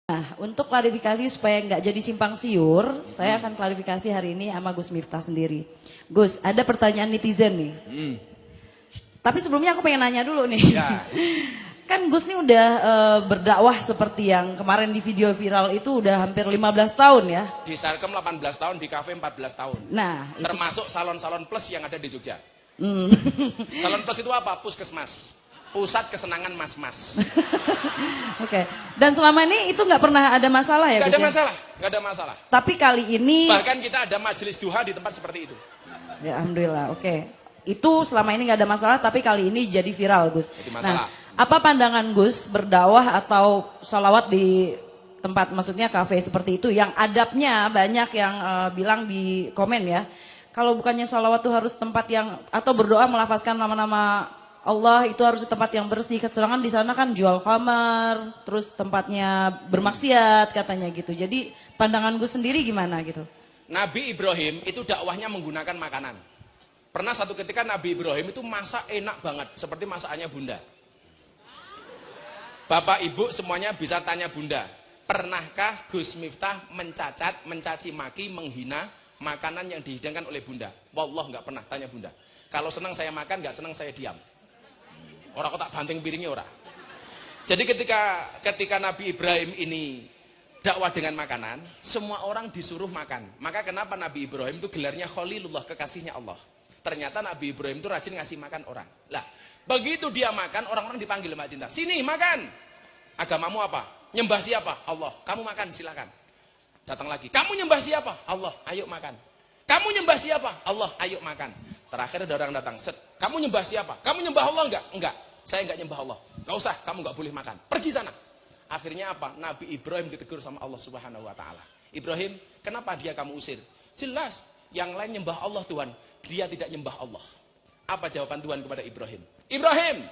Nah, untuk klarifikasi supaya nggak jadi simpang siur, saya akan klarifikasi hari ini sama Gus Miftah sendiri. Gus, ada pertanyaan netizen nih. Tapi sebelumnya aku pengen nanya dulu nih. Ya. Kan Gus nih udah berdakwah seperti yang kemarin di video viral itu udah hampir 15 tahun ya. Di Sarkem 18 tahun, di kafe 14 tahun. Nah, itu. Termasuk salon-salon plus yang ada di Jogja. Salon plus itu apa? Puskesmas. Pusat kesenangan mas-mas. Oke. Dan selama ini itu nggak pernah ada masalah ya, Gak Gus? ada masalah, gak ada masalah. Tapi kali ini Bahkan kita ada majelis duha di tempat seperti itu. ya alhamdulillah, oke. Itu selama ini nggak ada masalah, tapi kali ini jadi viral, Gus. Jadi masalah. Nah, apa pandangan Gus berdakwah atau sholawat di tempat, maksudnya kafe seperti itu, yang adabnya banyak yang bilang di komen ya, kalau bukannya sholawat tuh harus tempat yang, atau berdoa melafazkan nama-nama Allah itu harus di tempat yang bersih, sedangkan di sana kan jual kamar, terus tempatnya bermaksiat katanya gitu. Jadi pandangan Gus sendiri gimana gitu? Nabi Ibrahim itu dakwahnya menggunakan makanan. Pernah satu ketika Nabi Ibrahim itu masak enak banget, seperti masakannya Bunda. Bapak Ibu semuanya bisa tanya Bunda, pernahkah Gus Miftah mencacat, mencaci maki, menghina makanan yang dihidangkan oleh Bunda? Wallah nggak pernah, tanya Bunda. Kalau senang saya makan, nggak senang saya diam. Orang kok tak banting piringnya orang. Jadi ketika Nabi Ibrahim ini dakwah dengan makanan, semua orang disuruh makan. Maka kenapa Nabi Ibrahim itu gelarnya Khalilullah, kekasihnya Allah. Ternyata Nabi Ibrahim itu rajin ngasih makan orang. Lah, begitu dia makan, orang-orang dipanggil Mbak Cinta. Sini makan. Agamamu apa? Nyembah siapa? Allah. Kamu makan, silakan. Datang lagi. Kamu nyembah siapa? Allah. Ayo makan. Kamu nyembah siapa? Allah. Ayo makan. Terakhir ada orang datang. Set. Kamu nyembah siapa? Kamu nyembah Allah enggak? Enggak. Saya enggak nyembah Allah. Enggak usah, kamu enggak boleh makan. Pergi sana. Akhirnya apa? Nabi Ibrahim ditegur sama Allah Subhanahu wa taala. Ibrahim, kenapa dia kamu usir? Jelas, yang lain nyembah Allah Tuhan, dia tidak nyembah Allah. Apa jawaban Tuhan kepada Ibrahim? Ibrahim,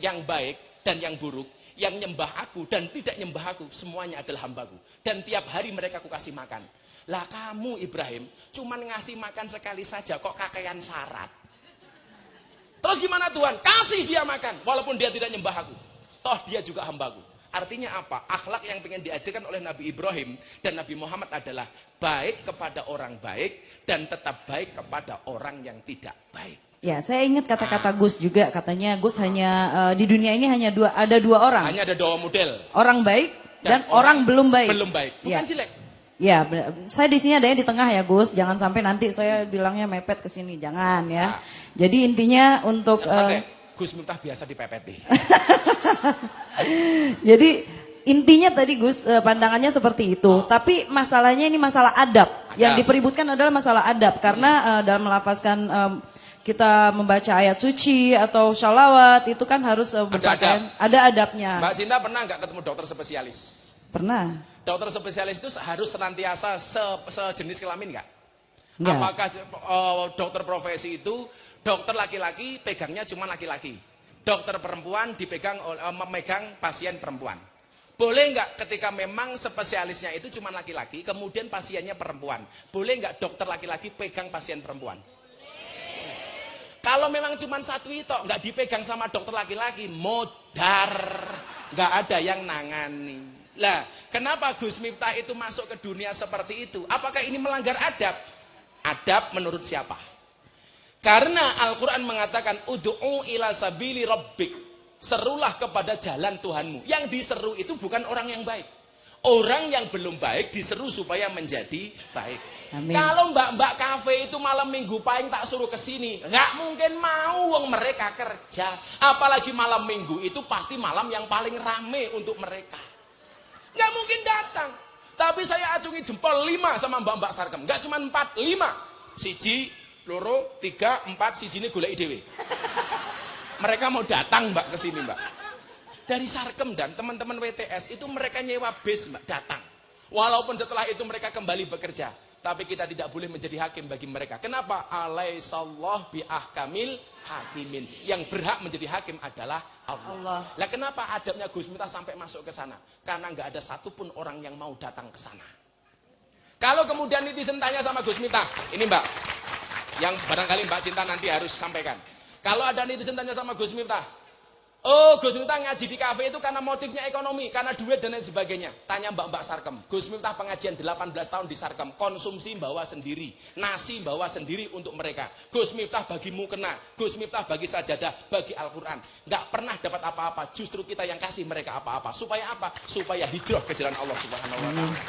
yang baik dan yang buruk, yang nyembah aku dan tidak nyembah aku, semuanya adalah hambaku. Dan tiap hari mereka aku kasih makan. Lah kamu Ibrahim, cuman ngasih makan sekali saja kok kakean syarat. Terus gimana Tuhan? Kasih dia makan, walaupun dia tidak nyembah aku. Toh dia juga hambaku. Artinya apa? Akhlak yang ingin diajarkan oleh Nabi Ibrahim dan Nabi Muhammad adalah baik kepada orang baik dan tetap baik kepada orang yang tidak baik. Ya, saya ingat kata-kata Gus juga, katanya Gus hanya di dunia ini hanya ada dua orang. Hanya ada dua model. Orang baik dan orang belum baik. Belum baik, bukan jelek. Ya, saya di sini ada yang di tengah ya Gus, jangan sampai nanti saya bilangnya mepet ke sini, jangan ya. Jadi intinya untuk Gus Miftah biasa dipepet deh. Jadi intinya tadi Gus pandangannya seperti itu. Tapi masalahnya ini masalah adab. Yang dipeributkan adalah masalah adab karena dalam melafazkan kita membaca ayat suci atau sholawat itu kan harus ada adabnya. Mbak Cinta pernah nggak ketemu dokter spesialis? Pernah. Dokter spesialis itu harus senantiasa sejenis kelamin nggak? Enggak. Apakah dokter profesi itu dokter laki-laki pegangnya cuma laki-laki, dokter perempuan memegang pasien perempuan? Boleh nggak ketika memang spesialisnya itu cuma laki-laki, kemudian pasiennya perempuan? Boleh nggak dokter laki-laki pegang pasien perempuan? Kalau memang cuma satu itu nggak dipegang sama dokter laki-laki, modar, nggak ada yang nangani. Lah, kenapa Gus Miftah itu masuk ke dunia seperti itu? Apakah ini melanggar adab? Adab menurut siapa? Karena Al-Quran mengatakan ud'u ila sabili rabbik, serulah kepada jalan Tuhanmu. Yang diseru itu bukan orang yang baik. Orang yang belum baik diseru supaya menjadi baik. Amin. Kalau mbak-mbak kafe itu malam minggu paling tak suruh ke sini, nggak mungkin mau, wong mereka kerja. Apalagi malam minggu itu pasti malam yang paling rame untuk mereka. Nggak mungkin datang. Tapi saya acungi jempol 5 sama mbak-mbak Sarkem. Nggak cuma 4, 5. Siji, loro, 3, 4, siji ini golek dhewe. Mereka mau datang mbak ke sini mbak. Dari Sarkem dan teman-teman WTS itu mereka nyewa bis mbak, datang. Walaupun setelah itu mereka kembali bekerja. Tapi kita tidak boleh menjadi hakim bagi mereka. Kenapa? Alaihissallah bi'ahkamil hakimin. Yang berhak menjadi hakim adalah Allah. Lah kenapa adabnya Gus Miftah sampai masuk ke sana? Karena nggak ada satupun orang yang mau datang ke sana. Kalau kemudian netizen tanya sama Gus Miftah, ini mbak, yang barangkali Mbak Cinta nanti harus sampaikan. Kalau ada netizen tanya sama Gus Miftah, Oh, Gus Miftah ngaji di kafe itu karena motifnya ekonomi, karena duit dan lain sebagainya. Tanya Mbak Sarkem. Gus Miftah pengajian 18 tahun di Sarkem, konsumsi bawa sendiri, nasi bawa sendiri untuk mereka. Gus Miftah bagi mukena, Gus Miftah bagi sajadah, bagi Al-Quran. Nggak pernah dapat apa-apa, justru kita yang kasih mereka apa-apa. Supaya apa? Supaya hijrah ke jalan Allah Subhanahu wa taala.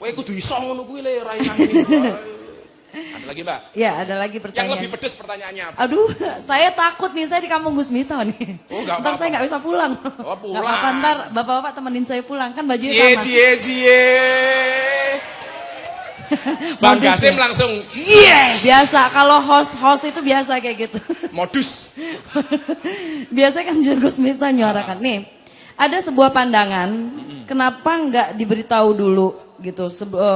Kowe kudu iso ngono kuwi le ra ini. Ada lagi Mbak? Ya, ada lagi pertanyaan. Yang lebih pedes pertanyaannya apa? Aduh, saya takut nih, saya di kampung Gus Miftah nih. Oh, nggak ntar apa-apa. saya nggak bisa pulang. Oh, pulang. Nggak apa-apa, ntar bapak-bapak temenin saya pulang, kan bajunya Cie, sama. cie. Bang Modus Gasim ya? langsung yes. Biasa, kalau host itu biasa kayak gitu. Modus. Biasanya kan Gus Miftah nyuarakan. Nih, ada sebuah pandangan, kenapa nggak diberitahu dulu gitu,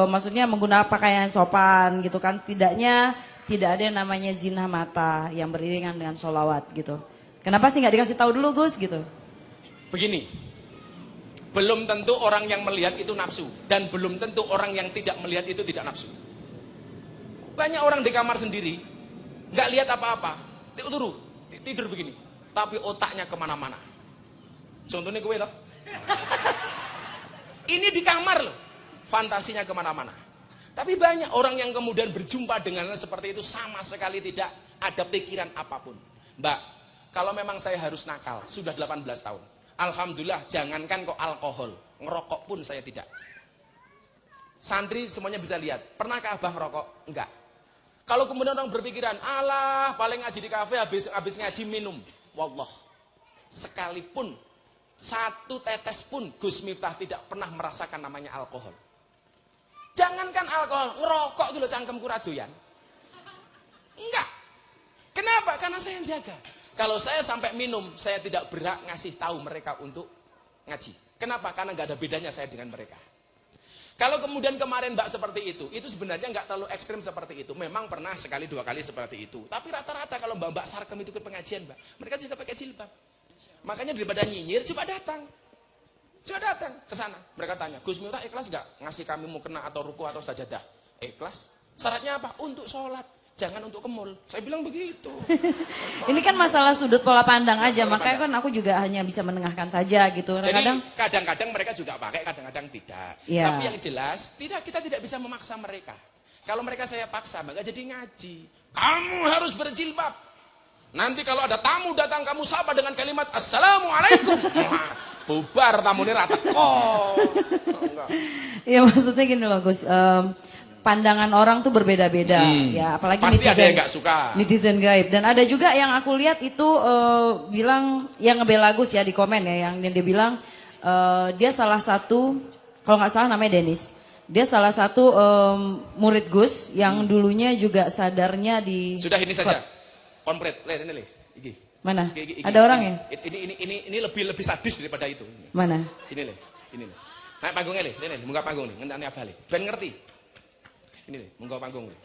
maksudnya menggunakan pakaian sopan gitu kan, setidaknya tidak ada yang namanya zina mata yang beriringan dengan sholawat gitu. Kenapa sih nggak dikasih tahu dulu Gus gitu? Begini, belum tentu orang yang melihat itu nafsu, dan belum tentu orang yang tidak melihat itu tidak nafsu. Banyak orang di kamar sendiri, nggak lihat apa-apa, tidur begini, tapi otaknya kemana-mana. Contohnya gue loh, ini di kamar loh. Fantasinya kemana-mana. Tapi banyak orang yang kemudian berjumpa dengan hal seperti itu sama sekali tidak ada pikiran apapun. Mbak, kalau memang saya harus nakal, sudah 18 tahun. Alhamdulillah, jangankan kok alkohol, ngerokok pun saya tidak. Santri semuanya bisa lihat, pernahkah abah ngerokok? Enggak. Kalau kemudian orang berpikiran, alah paling ngaji di kafe habis ngaji minum. Wallah, sekalipun satu tetes pun Gus Miftah tidak pernah merasakan namanya alkohol. Jangankan alkohol, ngerokok gitu cangkemku radoyan. Enggak. Kenapa? Karena saya yang jaga. Kalau saya sampai minum, saya tidak berhak ngasih tahu mereka untuk ngaji. Kenapa? Karena nggak ada bedanya saya dengan mereka. Kalau kemudian kemarin Mbak seperti itu sebenarnya nggak terlalu ekstrim seperti itu. Memang pernah sekali dua kali seperti itu. Tapi rata-rata kalau Mbak Sarkem itu ikut pengajian Mbak, mereka juga pakai jilbab. Makanya daripada nyinyir, coba datang ke sana. Mereka tanya, Gus Miftah ikhlas nggak ngasih kami mukena atau ruku atau sajadah? Ikhlas. Syaratnya apa? Untuk sholat, jangan untuk kemul. Saya bilang begitu. Ini kan masalah sudut pola pandang aja, makanya kan aku juga hanya bisa menengahkan saja gitu. Jadi kadang-kadang mereka juga pakai, kadang-kadang tidak. Ya. Tapi yang jelas, kita tidak bisa memaksa mereka. Kalau mereka saya paksa, maka jadi ngaji. Kamu harus berjilbab. Nanti kalau ada tamu datang, kamu sapa dengan kalimat Assalamualaikum. Bubar tamu ini rata kok. Ya maksudnya gini loh Gus, pandangan orang tuh berbeda-beda ya, apalagi pasti netizen, ada yang nggak suka. Netizen gaib. Dan ada juga yang aku lihat itu bilang, yang ngebela Gus ya di komen ya, yang dia bilang dia salah satu, kalau nggak salah namanya Dennis, dia salah satu murid Gus yang dulunya juga sadarnya di. Sudah ini saja, komplit, ini iki. Mana? Iki. Ada orang ya? Ini lebih sadis daripada itu. Mana? Ini. Naik panggungnya ini, muka panggung nih, ngentane apa ben ngerti. Ini nih, muka panggung nih.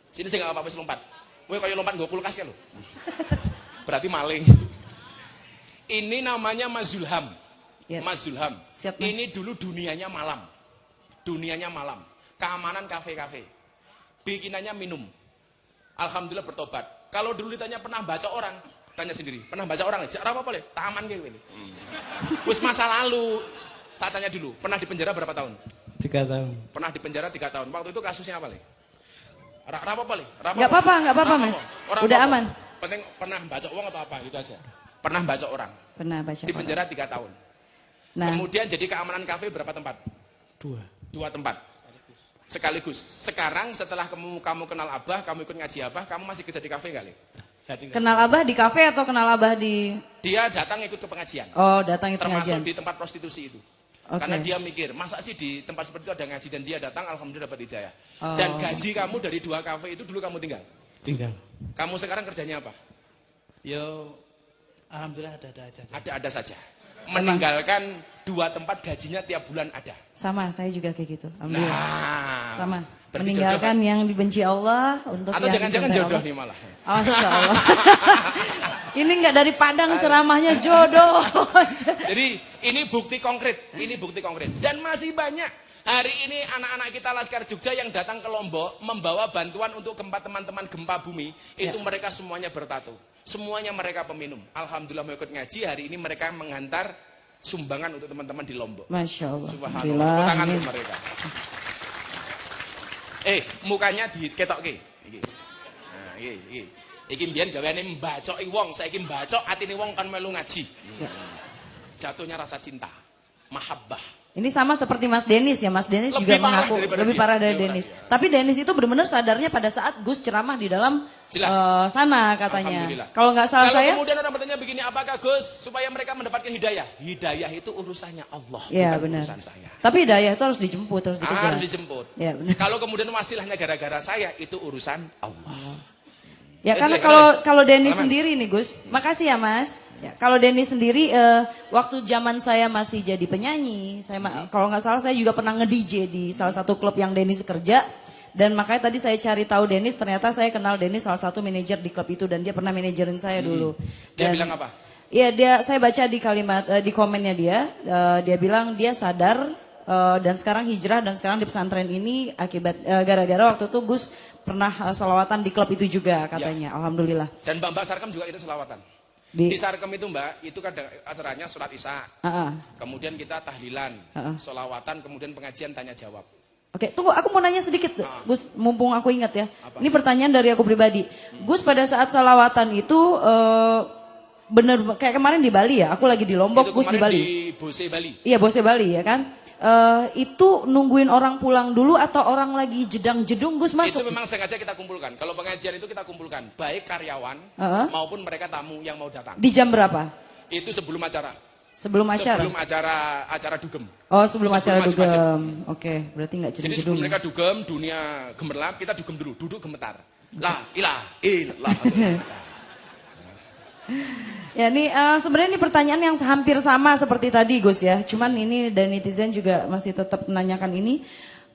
Sini sih nggak apa-apa lompat. Kowe kaya lompat nggo kulkas kan lho. Berarti maling. Ini namanya Mas Zulham. Ya. Mas Zulham. Siap, Mas. Ini dulu dunianya malam. Keamanan kafe-kafe. Bikinannya minum. Alhamdulillah bertobat. Kalau dulu ditanya pernah baca orang, tanya sendiri. Pernah baca orang? Apa boleh? Taman kayak gini. Wis masa lalu. Tak tanya dulu. Pernah di penjara berapa tahun? 3 tahun. Pernah di penjara 3 tahun. Waktu itu kasusnya apa, Le? Apa boleh? Nggak apa-apa Mas. Udah aman. Penting pernah baca uang atau apa gitu aja. Pernah baca orang. Pernah baca. Di penjara 3 tahun. Nah. Kemudian jadi keamanan kafe berapa tempat? 2 tempat. Sekaligus. Sekarang setelah kamu kenal Abah, kamu ikut ngaji Abah, kamu masih kerja di kafe nggak, Le? Kenal Abah di kafe atau kenal Abah di? Dia datang ikut ke pengajian. Oh, datang itu Termasuk pengajian. di tempat prostitusi itu. Okay. Karena dia mikir, masa sih di tempat seperti itu ada ngaji, dan dia datang, alhamdulillah dapat hidayah. Oh. Dan gaji kamu dari 2 kafe itu dulu kamu tinggal. Kamu sekarang kerjanya apa? Yo, alhamdulillah ada aja. Ada saja. Meninggalkan 2 tempat gajinya tiap bulan ada. Sama, saya juga kayak gitu. Alhamdulillah. Nah, Sama. berarti Meninggalkan jodoh, yang dibenci Allah untuk atau yang jangan-jangan dicintai jodoh Allah. nih malah. Masya Allah. Ini nggak dari Padang ceramahnya jodoh. Jadi ini bukti konkret, dan masih banyak. Hari ini anak-anak kita Laskar Jogja yang datang ke Lombok membawa bantuan untuk gempa teman-teman gempa bumi, itu mereka semuanya bertato. Semuanya mereka peminum. Alhamdulillah mau ikut ngaji, hari ini mereka menghantar sumbangan untuk teman-teman di Lombok. Masya Allah. Subhanallah. Tepuk tangan untuk mereka. Mukanya diketokke. Iki. Nah, iki. Iki mbiyen gaweane mbacoki wong, saiki mbacok atine wong kan melu ngaji. Jatuhnya rasa cinta, mahabbah. Ini sama seperti Mas Denis ya, Mas Denis juga mengaku lebih parah dari Denis. Tapi Denis itu benar-benar sadarnya pada saat Gus ceramah di dalam sana katanya. Kalau nggak salah saya. Kalau kemudian orang bertanya begini, apakah Gus supaya mereka mendapatkan hidayah? Hidayah itu urusannya Allah, ya, bukan benar. urusan saya. Tapi hidayah itu harus dijemput, harus dikejar. Harus dijemput. Ya, benar. Kalau kemudian wasilahnya gara-gara saya, itu urusan Allah. Ya karena kalau Denis sendiri nih Gus, makasih ya Mas. Ya, kalau Denis sendiri waktu zaman saya masih jadi penyanyi, kalau nggak salah saya juga pernah nge-DJ di salah satu klub yang Denis kerja. Dan makanya tadi saya cari tahu Denis, ternyata saya kenal Denis salah satu manajer di klub itu dan dia pernah manajerin saya dulu. Dia bilang apa? Iya saya baca di kalimat di komennya dia bilang dia sadar dan sekarang hijrah dan sekarang di pesantren ini akibat gara-gara waktu itu Gus pernah selawatan di klub itu juga katanya. Ya. Alhamdulillah. Dan Mbak Sarkem juga itu selawatan. Di Sarkem itu Mbak, itu kadang acaranya sholat isya. Kemudian kita tahlilan, selawatan, kemudian pengajian tanya jawab. Oke, tunggu aku mau nanya sedikit Gus, mumpung aku ingat ya. Apa? Ini pertanyaan dari aku pribadi. Gus pada saat selawatan itu bener kayak kemarin di Bali ya, aku lagi di Lombok, Gus di Bali. Di Bose Bali. Iya, Bose Bali ya kan. Itu nungguin orang pulang dulu atau orang lagi jedang-jedung Gus masuk? Itu memang sengaja kita kumpulkan. Kalau pengajian itu kita kumpulkan, baik karyawan maupun mereka tamu yang mau datang. Di jam berapa? Itu sebelum acara. Sebelum acara? Sebelum acara dugem. Oh sebelum acara dugem. Oke, berarti nggak jedung-jedung. Jadi sebelum mereka dugem, dunia gemerlap, kita dugem dulu, duduk gemetar. La ilaha illallah. Ya ini sebenarnya ini pertanyaan yang hampir sama seperti tadi Gus ya. Cuman ini dari netizen juga masih tetap menanyakan ini.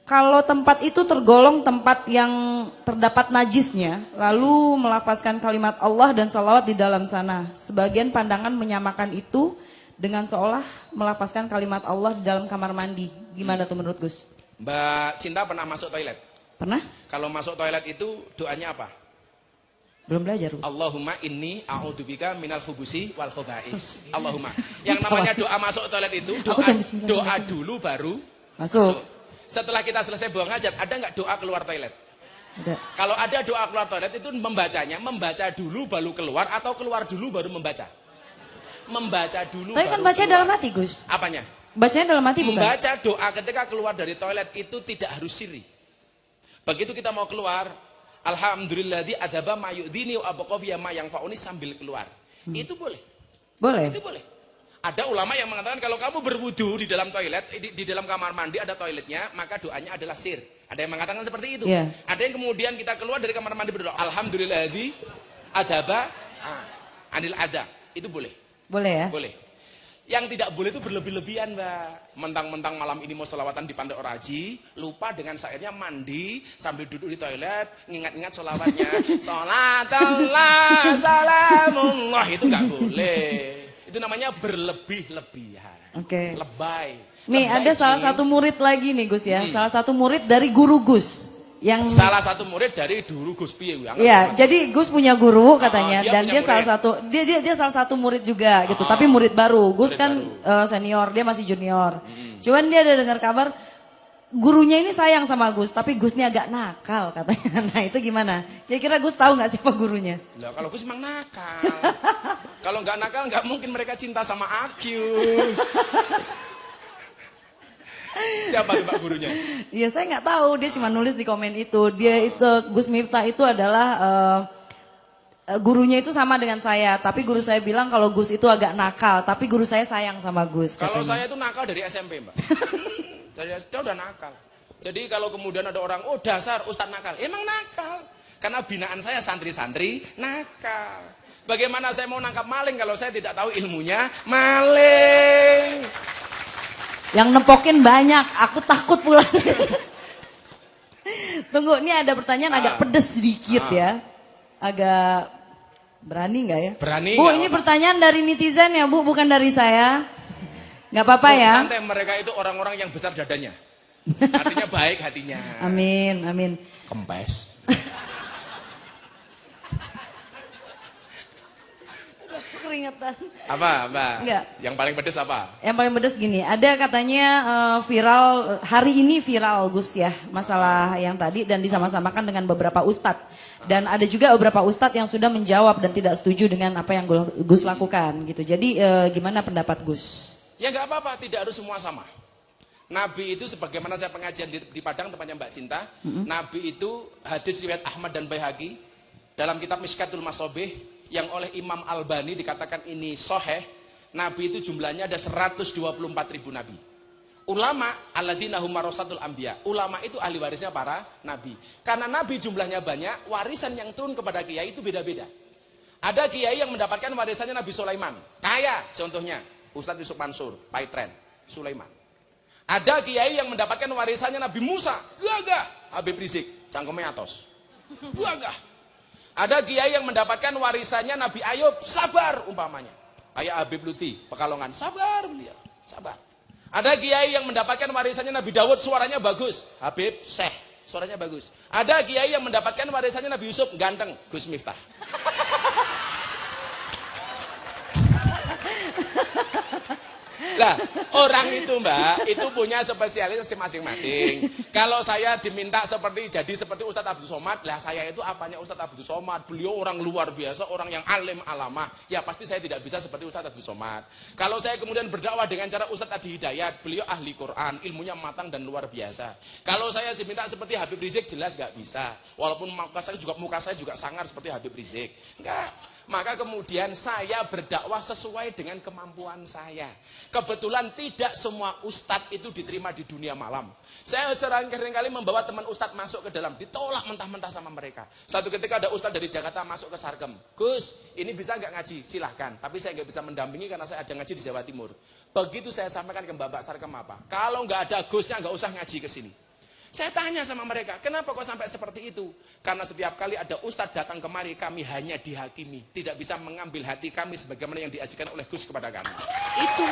Kalau tempat itu tergolong tempat yang terdapat najisnya, lalu melafazkan kalimat Allah dan salawat di dalam sana. Sebagian pandangan menyamakan itu dengan seolah melafazkan kalimat Allah di dalam kamar mandi. Gimana tuh menurut Gus? Mbak Cinta pernah masuk toilet? Pernah? Kalau masuk toilet itu doanya apa? Belum belajar. Allahumma inni a'udzubika minal khubusi wal khobais. Allahumma. Yang namanya doa masuk toilet itu doa dulu baru masuk. Setelah kita selesai buang hajat, ada nggak doa keluar toilet? Ada. Kalau ada doa keluar toilet itu membaca dulu baru keluar atau keluar dulu baru membaca? Membaca dulu. Tapi kan baca dalam hati Gus. Apanya? Bacanya dalam hati bukan? Membaca doa ketika keluar dari toilet itu tidak harus sirri. Begitu kita mau keluar, alhamdulilladzi adzaba ma yu'dini wa abqa fi ma yang fauni sambil keluar. Itu boleh. Boleh. Itu boleh. Ada ulama yang mengatakan kalau kamu berwudu di dalam toilet, di dalam kamar mandi ada toiletnya, maka doanya adalah sir. Ada yang mengatakan seperti itu. Yeah. Ada yang kemudian kita keluar dari kamar mandi berdoa, alhamdulilladzi adzaba anil adza. Itu boleh. Boleh ya? Boleh. Yang tidak boleh itu berlebih-lebihan, Mbak. Mentang-mentang malam ini mau selawatan di Pandai Oraji, lupa dengan syairnya mandi sambil duduk di toilet, ngingat-ingat sholawatnya. Sholatullah, salamullah. Itu nggak boleh. Itu namanya berlebih-lebihan. Oke. Lebay. Nih ada salah satu murid lagi nih Gus ya. Salah satu murid dari guru Gus. Salah satu murid dari guru Gus piye ya. Iya, jadi Gus punya guru katanya dan dia salah satu dia salah satu murid juga gitu, tapi murid baru. Gus kan senior, dia masih junior. Cuman dia ada dengar kabar gurunya ini sayang sama Gus, tapi Gusnya agak nakal katanya. Nah, itu gimana? Kira-kira Gus tahu nggak siapa gurunya? Lah kalau Gus emang nakal. Kalau nggak nakal nggak mungkin mereka cinta sama Akyu. Siapa tuh Pak gurunya? Iya saya nggak tahu, dia cuma nulis di komen itu. Dia itu Gus Miftah itu adalah gurunya itu sama dengan saya, tapi guru saya bilang kalau Gus itu agak nakal, tapi guru saya sayang sama Gus. Kalau saya itu nakal dari SMP Mbak. Dari SD udah nakal. Jadi kalau kemudian ada orang, oh dasar Ustadz nakal, emang nakal. Karena binaan saya santri-santri nakal. Bagaimana saya mau nangkap maling kalau saya tidak tahu ilmunya maling? Yang nempokin banyak, aku takut pulang. Tunggu, ini ada pertanyaan agak pedes sedikit ya. Agak berani nggak ya? Berani. Bu, ini pertanyaan dari netizen ya Bu, bukan dari saya. Nggak apa-apa ya? Santai, mereka itu orang-orang yang besar dadanya. Artinya baik hatinya. Amin, amin. Kempes. keringetan. Apa? Enggak. Yang paling pedes apa? Yang paling pedes gini, ada katanya viral, hari ini viral Gus ya, masalah yang tadi dan disama-samakan dengan beberapa ustadz. Dan ada juga beberapa ustadz yang sudah menjawab dan tidak setuju dengan apa yang Gus lakukan gitu. Jadi gimana pendapat Gus? Ya nggak apa-apa, tidak harus semua sama. Nabi itu sebagaimana saya pengajian di Padang tempatnya Mbak Cinta, Nabi itu hadis riwayat Ahmad dan Baihaqi dalam kitab Mishkatul Masobih yang oleh Imam Albani dikatakan ini soheh. Nabi itu jumlahnya ada 124.000 nabi. Ulama alladzina hum warasatul anbiya. Ulama itu ahli warisnya para nabi. Karena nabi jumlahnya banyak, warisan yang turun kepada kiai itu beda-beda. Ada kiai yang mendapatkan warisannya Nabi Sulaiman, kaya contohnya Ustadz Yusuf Mansur, Paitren, Sulaiman. Ada kiai yang mendapatkan warisannya Nabi Musa, gagah, Habib Rizik, cangkemnya atos, gagah. Ada kiai yang mendapatkan warisannya Nabi Ayub, sabar umpamanya. Kayak Habib Lutfi, Pekalongan, sabar beliau, sabar. Ada kiai yang mendapatkan warisannya Nabi Dawud, suaranya bagus, Habib Syekh, suaranya bagus. Ada kiai yang mendapatkan warisannya Nabi Yusuf, ganteng, Gus Miftah. Lah, orang itu Mbak, itu punya spesialisasi masing-masing. Kalau saya diminta jadi seperti Ustadz Abdul Somad, lah saya itu apanya Ustadz Abdul Somad? Beliau orang luar biasa, orang yang alim alamah. Ya pasti saya tidak bisa seperti Ustadz Abdul Somad. Kalau saya kemudian berdakwah dengan cara Ustadz Adi Hidayat, beliau ahli Quran, ilmunya matang dan luar biasa. Kalau saya diminta seperti Habib Rizik, jelas nggak bisa. Walaupun muka saya juga sangar seperti Habib Rizik. Enggak. Maka kemudian saya berdakwah sesuai dengan kemampuan saya. Kebetulan tidak semua ustadz itu diterima di dunia malam. Saya seringkali membawa teman ustadz masuk ke dalam, ditolak mentah-mentah sama mereka. Satu ketika ada ustadz dari Jakarta masuk ke Sarkem. Gus, ini bisa nggak ngaji? Silahkan. Tapi saya nggak bisa mendampingi karena saya ada ngaji di Jawa Timur. Begitu saya sampaikan ke Bapak Sarkem apa? Kalau nggak ada Gusnya nggak usah ngaji ke sini. Saya tanya sama mereka, kenapa kok sampai seperti itu? Karena setiap kali ada ustadz datang kemari, kami hanya dihakimi. Tidak bisa mengambil hati kami sebagaimana yang diajarkan oleh Gus kepada kami. Itu.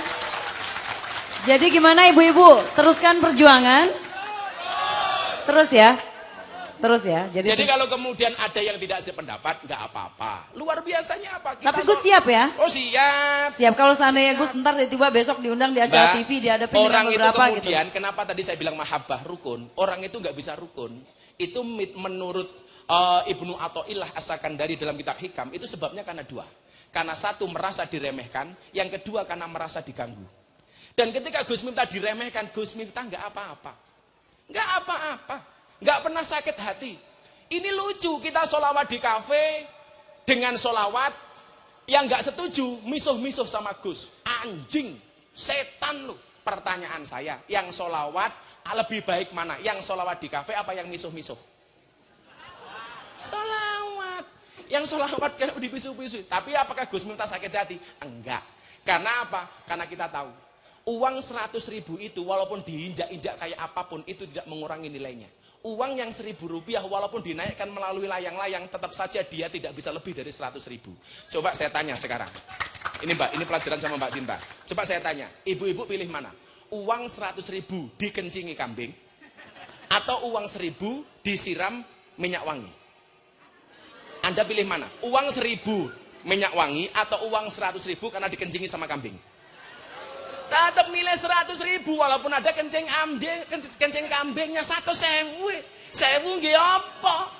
Jadi gimana ibu-ibu? Teruskan perjuangan. Terus ya. Terus ya. Jadi kalau kemudian ada yang tidak sependapat, nggak apa-apa. Luar biasanya apa? Tapi Gus siap ya? Oh siap. Siap kalau seandainya Gus ntar tiba-tiba besok diundang di acara TV, dihadapin dengan beberapa itu kemudian, gitu. kenapa tadi saya bilang mahabbah rukun? Orang itu nggak bisa rukun. Itu menurut Ibnu Athaillah As-Sakandari dalam kitab Hikam, itu sebabnya karena dua. Karena satu merasa diremehkan, yang kedua karena merasa diganggu. Dan ketika Gus Miftah diremehkan, Gus Miftah nggak apa-apa. Nggak apa-apa. Nggak pernah sakit hati. Ini lucu, kita sholawat di kafe dengan sholawat yang nggak setuju, misuh-misuh sama Gus. Anjing, setan lu. Pertanyaan saya, yang sholawat lebih baik mana? Yang sholawat di kafe apa yang misuh-misuh? Sholawat. Yang sholawat kan dibisuh-bisuh. Tapi apakah Gus Miftah sakit hati? Enggak. Karena apa? Karena kita tahu. Uang 100.000 itu walaupun diinjak-injak kayak apapun itu tidak mengurangi nilainya. Uang yang 1.000 rupiah walaupun dinaikkan melalui layang-layang tetap saja dia tidak bisa lebih dari 100.000. Coba saya tanya sekarang. Ini Mbak, ini pelajaran sama Mbak Cinta. Coba saya tanya, ibu-ibu pilih mana? Uang 100.000 dikencingi kambing atau uang 1.000 disiram minyak wangi? Anda pilih mana? Uang 1.000 minyak wangi atau uang 100.000 karena dikencingi sama kambing? Tetap milih 100.000 walaupun ada kencing kambingnya 100.000. 1.000 nggih apa?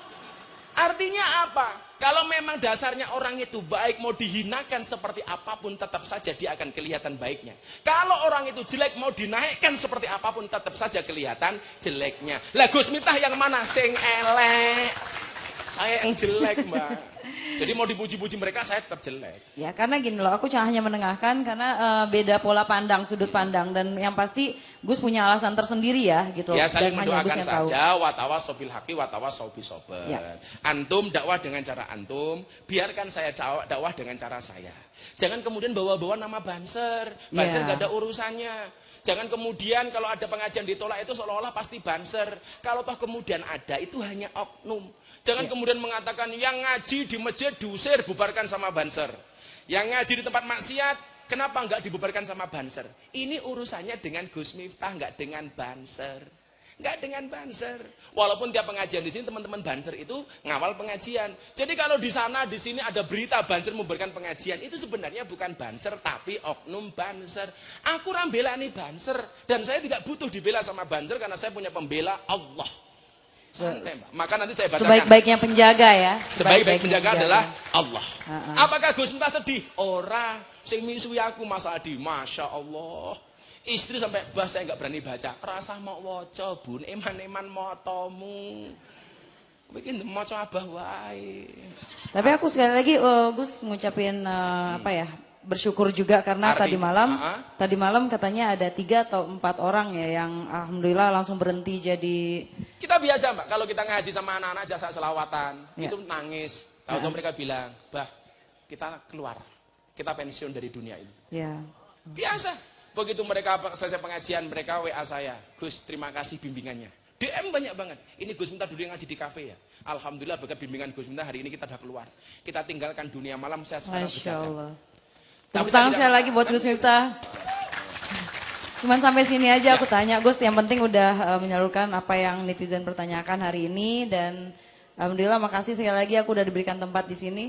Artinya apa? Kalau memang dasarnya orang itu baik, mau dihinakan seperti apapun tetap saja dia akan kelihatan baiknya. Kalau orang itu jelek, mau dinaikkan seperti apapun tetap saja kelihatan jeleknya. Lah Gus Miftah yang mana? Sing elek. Saya yang jelek, Mbak. Jadi mau dipuji-puji mereka saya tetap jelek. Ya karena gini loh, aku hanya menengahkan karena beda pola pandang, sudut pandang. Dan yang pasti Gus punya alasan tersendiri ya gitu. Ya saling dan hanya Gus mendoakan yang tahu. saja, watawas sobil haki, watawas sobi sober. Ya. Antum dakwah dengan cara antum, biarkan saya dakwah dengan cara saya. Jangan kemudian bawa-bawa nama Banser. Banser gak ada urusannya. Jangan kemudian kalau ada pengajian ditolak itu seolah-olah pasti Banser. Kalau toh kemudian ada itu hanya oknum. Jangan kemudian mengatakan yang ngaji di masjid diusir, bubarkan sama Banser. Yang ngaji di tempat maksiat, kenapa enggak dibubarkan sama Banser? Ini urusannya dengan Gus Miftah, enggak dengan Banser. Enggak dengan banser. Walaupun tiap pengajian di sini teman-teman banser itu ngawal pengajian. Jadi kalau di sana di sini ada berita banser memberikan pengajian, itu sebenarnya bukan banser tapi oknum banser. Aku rambelani banser dan saya tidak butuh dibela sama banser karena saya punya pembela Allah. Santai, Mbak. Maka nanti saya bacakan. Sebaik-baiknya penjaga ya. Sebaik-baik penjaga adalah Allah. Apakah Gus Miftah sedih? Ora, sing misui aku Mas Adi, Masya Allah. Istri sampai bah saya nggak berani baca. Rasa mau waca bun, eman-eman motomu. Bikin maca abah wae. Tapi aku sekali lagi Gus ngucapin apa ya? Bersyukur juga karena tadi malam katanya ada 3 atau 4 orang ya yang alhamdulillah langsung berhenti jadi. Kita biasa Mbak, kalau kita ngaji sama anak-anak jasa selawatan, itu nangis. Tahu mereka bilang, "Bah, kita keluar. Kita pensiun dari dunia ini." Ya. Biasa. Begitu mereka selesai pengajian, mereka WA saya, "Gus, terima kasih bimbingannya." DM banyak banget. Ini Gus Miftah dulu yang ngaji di kafe ya. Alhamdulillah berkat bimbingan Gus Miftah hari ini kita udah keluar. Kita tinggalkan dunia malam, saya sekarang Masya Allah. Tapi Tepuk tangan sekali lagi buat Gus Miftah. Cuman sampai sini aja aku tanya Gus, yang penting udah menyalurkan apa yang netizen pertanyakan hari ini dan alhamdulillah makasih sekali lagi aku udah diberikan tempat di sini.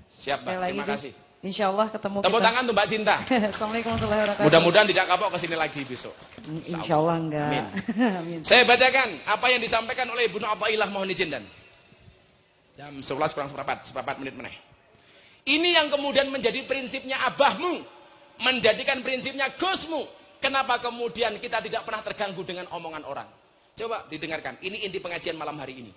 Siap Mbak, terima kasih. Insya Allah ketemu Tepuk tangan untuk Mbak Cinta. Assalamualaikum warahmatullahi wabarakatuh. Mudah-mudahan tidak kapok kesini lagi besok. Insya Allah enggak. Amin. Amin. Saya bacakan apa yang disampaikan oleh Ibnu Athaillah, mohon izin dan jam 11 kurang seperempat menit meneh. Ini yang kemudian menjadi prinsipnya abahmu, menjadikan prinsipnya Gusmu. Kenapa kemudian kita tidak pernah terganggu dengan omongan orang? Coba didengarkan, ini inti pengajian malam hari ini.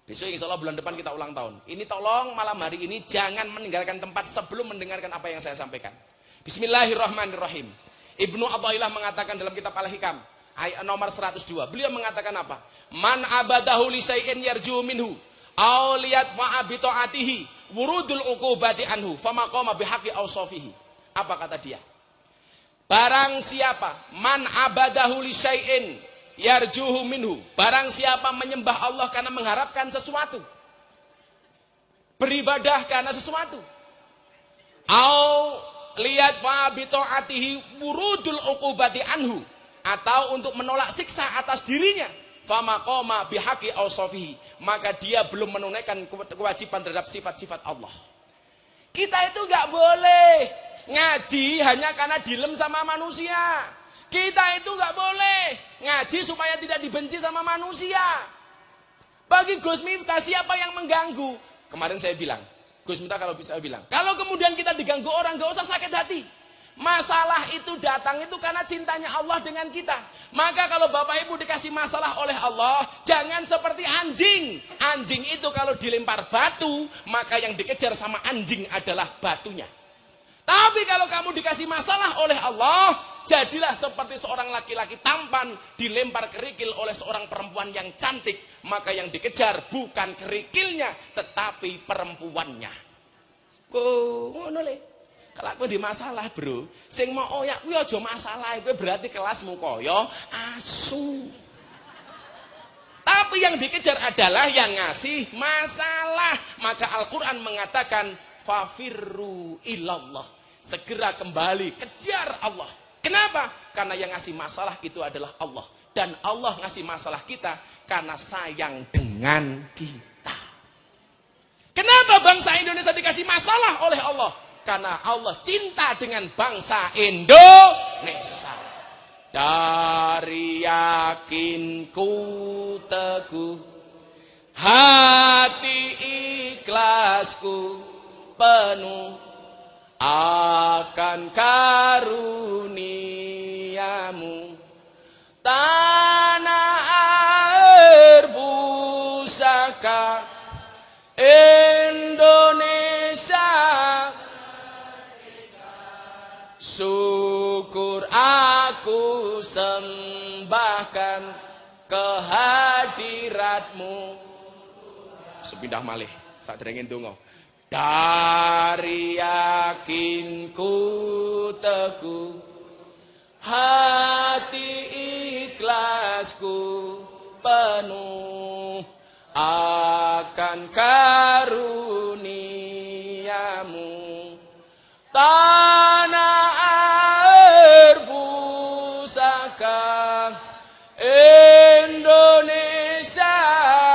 Besok insya Allah bulan depan kita ulang tahun. Ini tolong malam hari ini jangan meninggalkan tempat sebelum mendengarkan apa yang saya sampaikan. Bismillahirrahmanirrahim. Ibnu Athaillah mengatakan dalam kitab Al-Hikam ayat nomor 102. Beliau mengatakan apa? Man abadahu li syai'in yarju minhu aw liyadfa'a bi ta'atihi wurudul uqubati anhu famaqama bihaqqi awsafihi. Apa kata dia? Barang siapa man abadahu li syai'in yarjuhu minhu, barang siapa menyembah Allah karena mengharapkan sesuatu, beribadah karena sesuatu, au lihat fa bi ta'atihi wurudul uqubati anhu, atau untuk menolak siksa atas dirinya, famaqama bihaqqi awsafihi, maka dia belum menunaikan kewajiban terhadap sifat-sifat Allah. Kita itu nggak boleh ngaji hanya karena dilem sama manusia. Kita itu nggak boleh ngaji supaya tidak dibenci sama manusia. Bagi Gus Miftah siapa yang mengganggu? Kemarin saya bilang, Gus Miftah kalau bisa bilang, kalau kemudian kita diganggu orang nggak usah sakit hati. Masalah itu datang itu karena cintanya Allah dengan kita. Maka kalau Bapak Ibu dikasih masalah oleh Allah, jangan seperti anjing. Anjing itu kalau dilempar batu, maka yang dikejar sama anjing adalah batunya. Tapi kalau kamu dikasih masalah oleh Allah, jadilah seperti seorang laki-laki tampan dilempar kerikil oleh seorang perempuan yang cantik. Maka yang dikejar bukan kerikilnya, tetapi perempuannya. Oh, ngono le. Kalau aku di masalah bro, sing mau oyak kuwi aja masalah, kuwi berarti kelasmu kaya asu. Tapi yang dikejar adalah yang ngasih masalah. Maka Al-Quran mengatakan fafirru ilallah. Segera kembali, kejar Allah. Kenapa? Karena yang ngasih masalah itu adalah Allah. Dan Allah ngasih masalah kita karena sayang dengan kita. Kenapa bangsa Indonesia dikasih masalah oleh Allah? Karena Allah cinta dengan bangsa Indonesia. Dari yakinku teguh, hati ikhlasku penuh akan karuniamu, tanah air pusaka Indonesia. Syukur aku sembahkan kehadiratmu. Sepindah malih sadèrèngé ndonga. Dari yakinku teguh, hati ikhlasku penuh akan karuniamu, tanah air pusaka Indonesia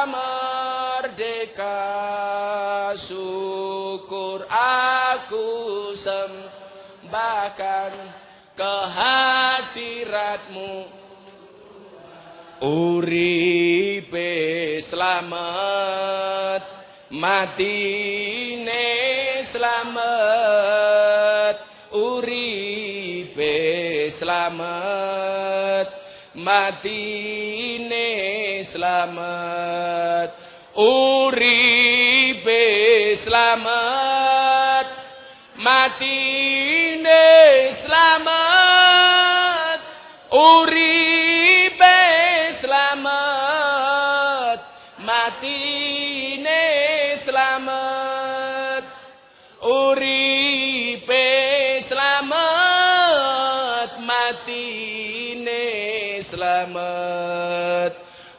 merdeka, syukur aku sembahkan kehadiratmu. Uripe slamet, matine slamet. Uripe slamet, matine slamet. Uripe slamet, matine slamet. Uripe slamet, matine slamet. Uripe slamet, matine slamet.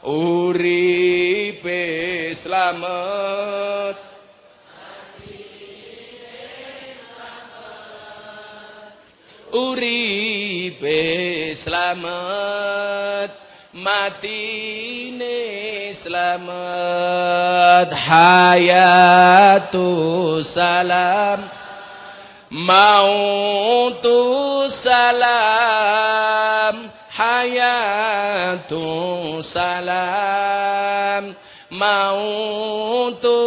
Uripe slamet, uripe slamet, matine slamet. Hayatu salam, mautu salam. Hayatu salam, mautu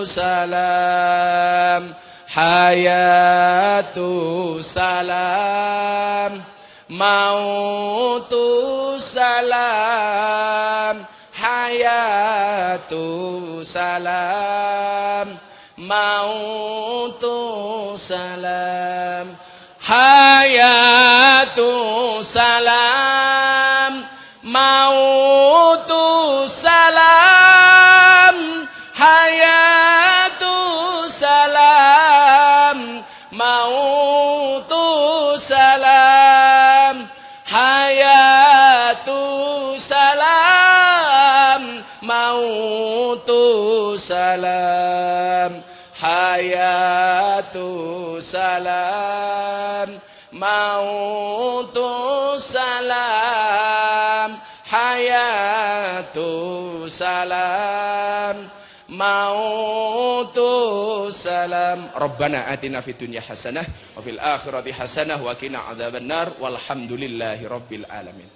salam. Hayatu salam, mautu salam. Hayatu salam, mautu salam. Hayatu salam, mautu salam. Hayatu salam, mautu salam. Hayatu salam, mautu salam. Hayatu salam, mautu salam. Hayatu salam, mautu salam. Rabbana atina fid dunya hasanah wa fil akhirati hasanah wa qina adzabannar walhamdulillahi rabbil alamin.